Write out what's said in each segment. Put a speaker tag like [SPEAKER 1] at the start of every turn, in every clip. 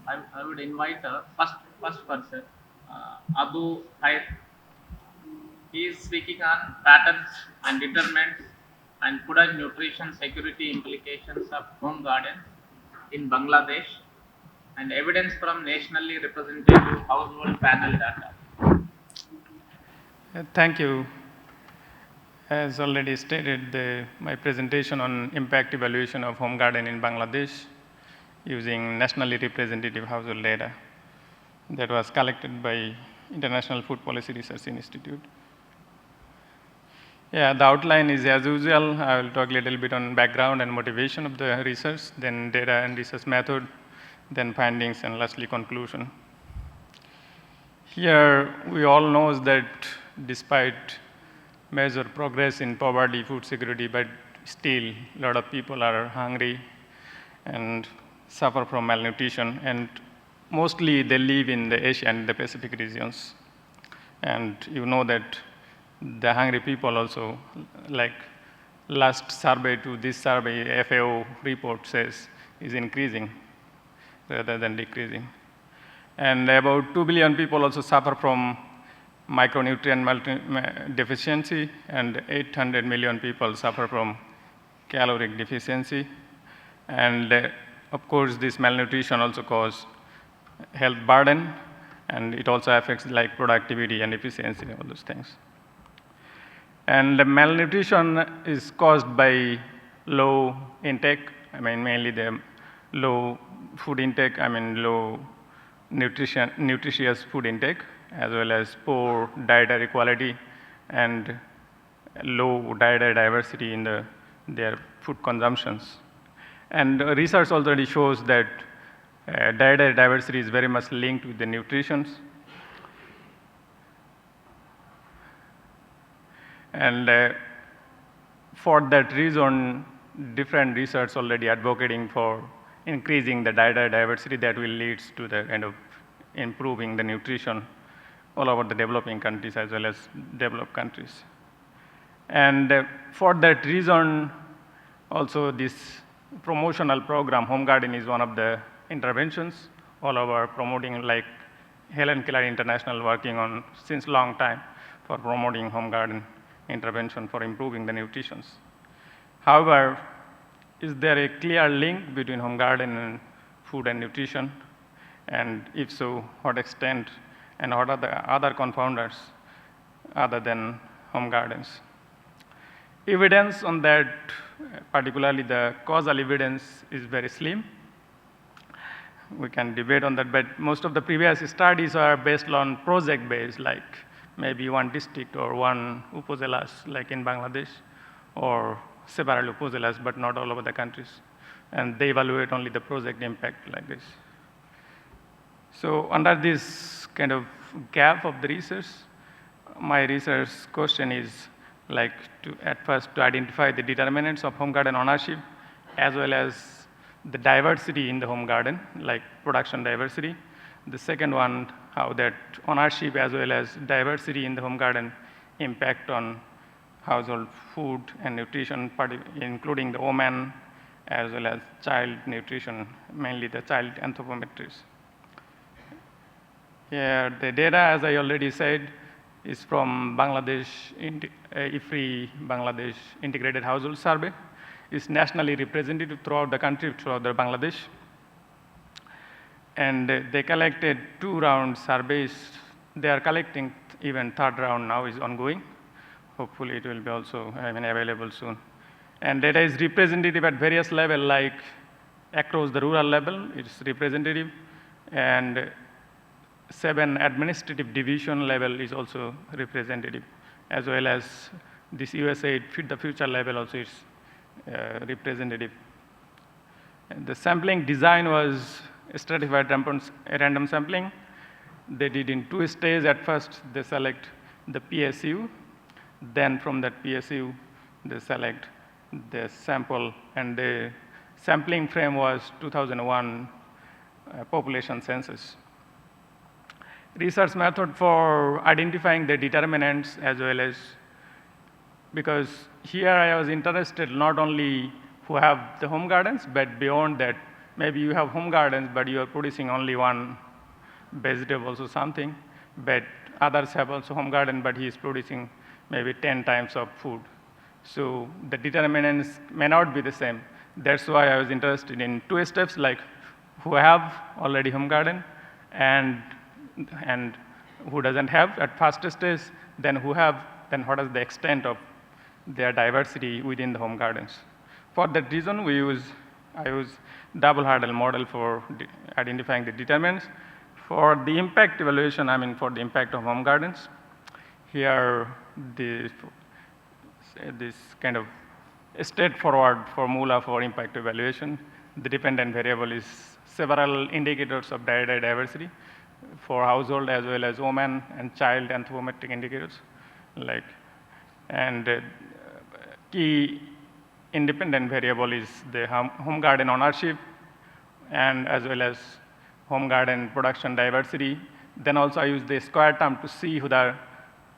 [SPEAKER 1] I would invite first person, Abu Hayat. He is speaking on patterns and determinants and food and nutrition security implications of home gardens in Bangladesh and evidence from nationally representative household panel data.
[SPEAKER 2] Thank you. As already stated, my presentation on impact evaluation of home garden in Bangladesh using nationally representative household data that was collected by International Food Policy Research Institute. Yeah, the outline is as usual. I will talk a little bit on background and motivation of the research, then data and research method, then findings, and lastly conclusion. Here, we all know that despite major progress in poverty, food security, but still a lot of people are hungry and suffer from malnutrition, and mostly they live in the Asia and the Pacific regions. And you know that the hungry people also, like last survey to this survey, FAO report says is increasing rather than decreasing. And about 2 billion people also suffer from micronutrient deficiency, and 800 million people suffer from caloric deficiency. And of course, this malnutrition also causes health burden, and it also affects like productivity and efficiency, all those things. And the malnutrition is caused by low intake, mainly the low food intake, low nutritious food intake, as well as poor dietary quality and low dietary diversity in their food consumptions. And research already shows that dietary diversity is very much linked with the nutrition. And for that reason, different research already advocating for increasing the dietary diversity that will lead to the kind of improving the nutrition all over the developing countries as well as developed countries. And for that reason, also this promotional program, Home Garden, is one of the interventions all over promoting, like Helen Keller International working on since long time for promoting home garden intervention for improving the nutrition. However, is there a clear link between home garden and food and nutrition? And if so, what extent, and what are the other confounders other than home gardens? Evidence on that, particularly the causal evidence, is very slim. We can debate on that, but most of the previous studies are based on project based, like maybe one district or one upazilas, like in Bangladesh, or several upazilas, but not all over the countries. And they evaluate only the project impact like this. So under this kind of gap of the research, my research question is like at first to identify the determinants of home garden ownership, as well as the diversity in the home garden, like production diversity. The second one, how that ownership as well as diversity in the home garden impact on household food and nutrition, including the woman as well as child nutrition, mainly the child anthropometries. Here, the data, as I already said, is from Bangladesh, IFRI Bangladesh Integrated Household Survey. It's nationally representative throughout the country, throughout the Bangladesh. And they collected 2-round surveys. They are collecting even third round now is ongoing. Hopefully it will be also available soon. And data is representative at various levels, like across the rural level, it's representative. And 7 administrative division level is also representative, as well as this USAID Feed the Future level also is representative. And the sampling design was stratified random sampling. They did in 2 stages. At first, they select the PSU. Then from that PSU, they select the sample. And the sampling frame was 2001 population census. Research method for identifying the determinants, as well as, because here I was interested not only who have the home gardens, but beyond that, maybe you have home gardens, but you are producing only one vegetables or something, but others have also home garden, but he is producing maybe 10 times of food. So the determinants may not be the same. That's why I was interested in two steps, like who have already home garden and who doesn't have at first stage, then who have, then what is the extent of their diversity within the home gardens. For that reason, I use double hurdle model for identifying the determinants. For the impact evaluation, I mean for the impact of home gardens, here this kind of straightforward formula for impact evaluation. The dependent variable is several indicators of dietary diversity for household as well as woman and child anthropometric indicators. Key independent variable is the home garden ownership and as well as home garden production diversity. Then also I use the square term to see whether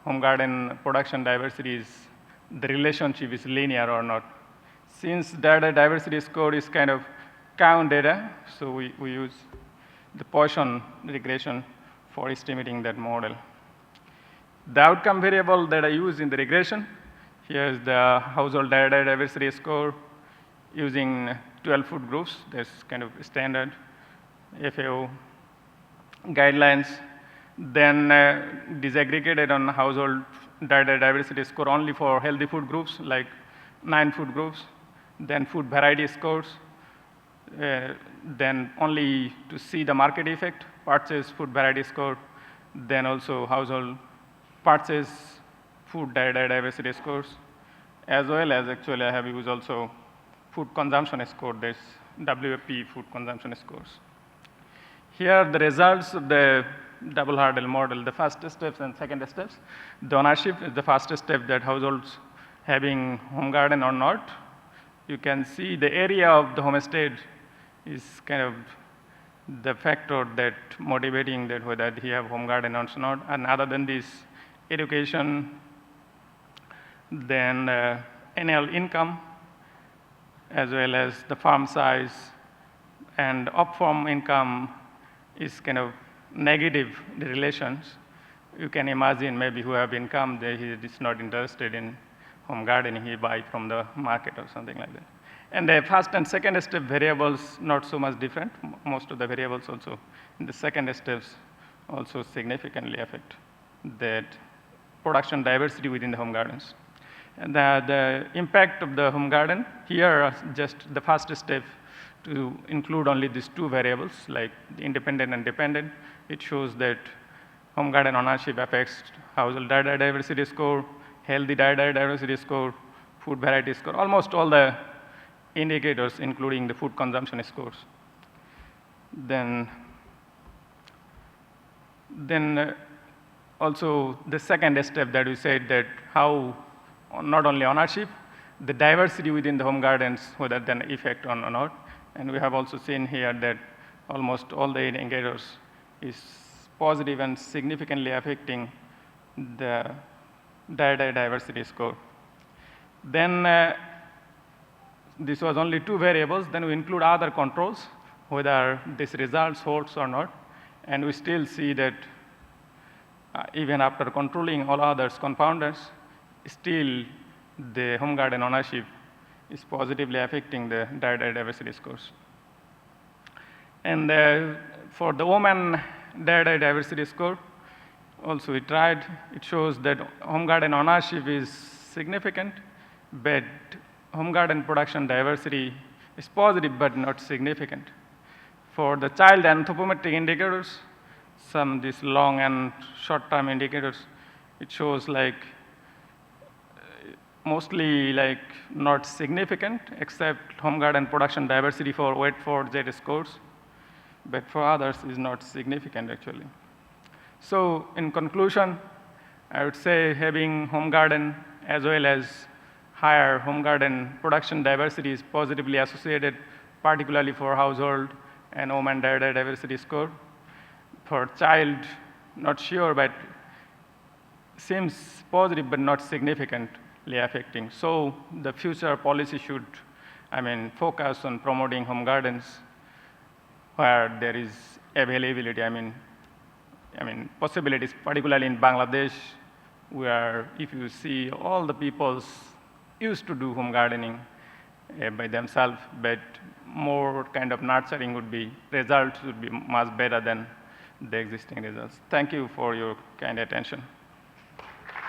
[SPEAKER 2] home garden production diversity is, the relationship is linear or not. Since data diversity score is kind of count data, so we use the Poisson regression for estimating that model. The outcome variable that I use in the regression, here is the household data diversity score using 12 food groups. That's kind of standard FAO guidelines. Then disaggregated on household data diversity score only for healthy food groups, like 9 food groups. Then food variety scores. Then only to see the market effect, purchase food variety score. Then also household purchase food data diversity scores, as well as actually I have used also food consumption score, this WFP food consumption scores. Here the results of the double hurdle model, the first steps and second steps. The ownership is the first step, that households having home garden or not. You can see the area of the homestead is kind of the factor that motivating that whether he have home garden or not. And other than this, education, then annual income, as well as the farm size, and off-farm income is kind of negative, the relations. You can imagine maybe who have income, he is not interested in home gardening, he buy from the market or something like that. And the first and second step variables not so much different. Most of the variables also in the second steps also significantly affect that production diversity within the home gardens. And the impact of the home garden, here just the first step to include only these two variables, like the independent and dependent. It shows that home garden ownership affects household data diversity score, healthy data diversity score, food variety score, almost all the indicators, including the food consumption scores. Then also the second step that we said that how not only ownership, the diversity within the home gardens, whether then effect on or not. And we have also seen here that almost all the indicators is positive and significantly affecting the data diversity score. Then this was only two variables. Then we include other controls, whether this results holds or not. And we still see that even after controlling all others confounders, still the home garden ownership is positively affecting the data diversity scores. And for the woman data diversity score, also we tried, it shows that home garden ownership is significant, but home garden production diversity is positive but not significant. For the child anthropometric indicators, some these long and short-term indicators, it shows like mostly like not significant, except home garden production diversity for weight for Z scores, but for others is not significant actually. So in conclusion, I would say having home garden as well as higher home garden production diversity is positively associated, particularly for household and woman data diversity score. For child, not sure, but seems positive but not significantly affecting. So the future policy should, focus on promoting home gardens where there is availability, I mean, possibilities, particularly in Bangladesh, where if you see all the peoples used to do home gardening by themselves, but more kind of nurturing would be, results would be much better than the existing results. Thank you for your kind attention.